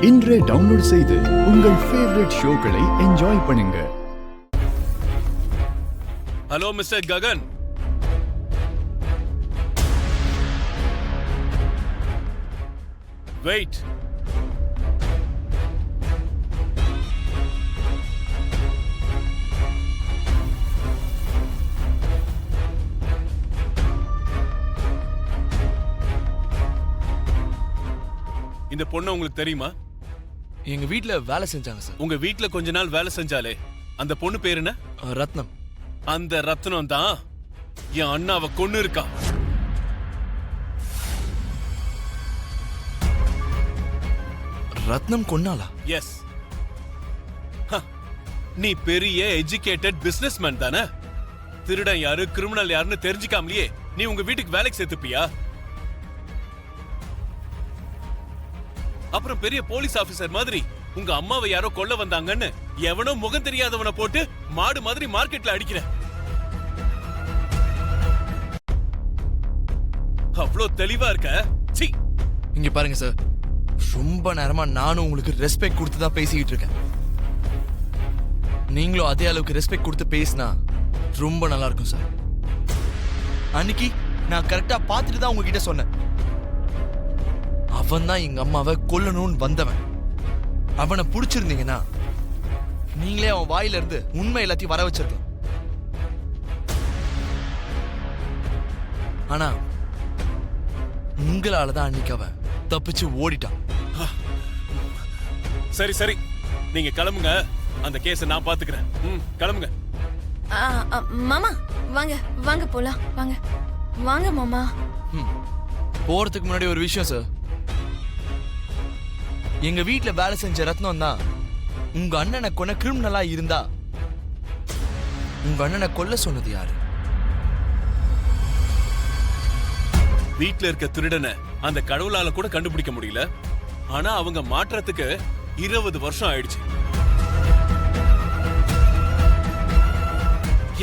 இன்றே டவுன்லோட் செய்து உங்கள் ஃபேவரட் ஷோக்களை என்ஜாய் பண்ணுங்க. Hello mister Gagan, wait. இந்த பொண்ணு உங்களுக்கு தெரியுமா? எங்க வீட்ல வேலை செஞ்சாங்க சார். உங்க வீட்ல கொஞ்ச நாள் வேலை செஞ்சாலே அந்த பொண்ணு பேரு என்ன? ரத்னம். அந்த ரத்னம் தான் என் அண்ணாவை கொன்னு இருக்கா. ரத்னம் கொன்னாலா? எஸ். நீ பெரிய எஜுகேட்டட் பிசினஸ்மேன் தானே? திருடன் யாரு கிரிமினல் யாருன்னு தெரிஞ்சுக்காமலேயே நீ உங்க வீட்டுக்கு வேலைக்கு சேர்த்துப்பியா? அப்புறம் பெரிய போலீஸ் ஆபீசர் மாதிரி உங்க அம்மாவை யாரோ கொல்ல வந்தாங்கன்னு எவனோ முகம் தெரியாதவனை போட்டு மாடு மாதிரி மார்க்கெட்ல அடிக்கிற. அவ்வளோ தெளிவா இருக்க. சீ. இங்க பாருங்க சார், ரொம்ப நேரமா நானும் உங்களுக்கு ரெஸ்பெக்ட் கொடுத்து தான் பேசிக்கிட்டு இருக்கேன். நீங்களும் அதே அளவுக்கு ரெஸ்பெக்ட் கொடுத்து பேசினா ரொம்ப நல்லா இருக்கும் சார். அன்னைக்கு நான் கரெக்டா பார்த்துட்டு தான் உங்ககிட்ட சொன்னேன். அவன் தான் எங்க அம்மாவை கொல்லணும்னு வந்தவன். அவனை பிடிச்சிருந்தீங்கன்னா நீங்களே அவன் வாயில இருந்து உண்மை எல்லாத்தையும் வர வச்சிருக்கலாம். ஆனா உங்களாலதான் அன்னைக்கு அவன் தப்பிச்சு ஓடிட்டான். சரி சரி, நீங்க கிளம்புங்க. அந்த கேஸை நான் பாத்துக்கிறேன். கிளம்புங்க. மாமா வாங்க வாங்க போலாம். வாங்க வாங்க மாமா. போறதுக்கு முன்னாடி ஒரு விஷயம் சார். எங்க வீட்டுல வேலை செஞ்ச ரத்னம் தான் உங்க அண்ணனை கொன்ன கிரிமினலா இருந்தா உங்க அண்ணனை கொல்ல சொன்னது யாரு? வீட்டுல இருக்க திருடனை அந்த கடவுளால கூட கண்டுபிடிக்க முடியல. ஆனா அவங்க மாற்றத்துக்கு 20 வருஷம் ஆயிடுச்சு.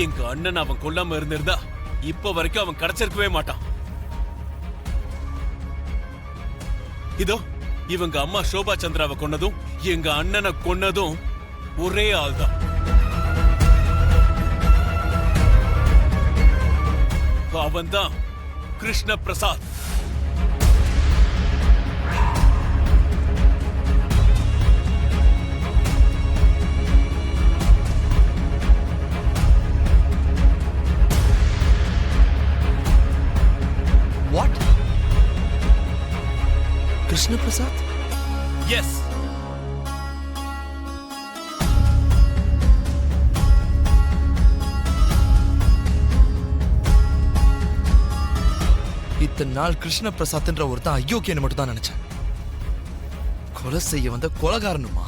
எங்க அண்ணன் அவன் கொல்லாம இருந்திருந்தா இப்ப வரைக்கும் அவன் கிடைச்சிருக்கவே மாட்டான். இதோ இவங்க அம்மா சோபா சந்திராவை கொன்னதும் எங்க அண்ணனை கொன்னதும் ஒரே ஆள் தான். அவன் தான் கிருஷ்ண பிரசாத். வாட்? கிருஷ்ண பிரசாத்? எஸ். இத்தனை நாள் கிருஷ்ண பிரசாத்ன்ற ஒருத்தன் அயோக்கியன்னு மட்டும் தான் நினைச்சேன். கொலை செய்ய வந்த கொலைகாரனுமா?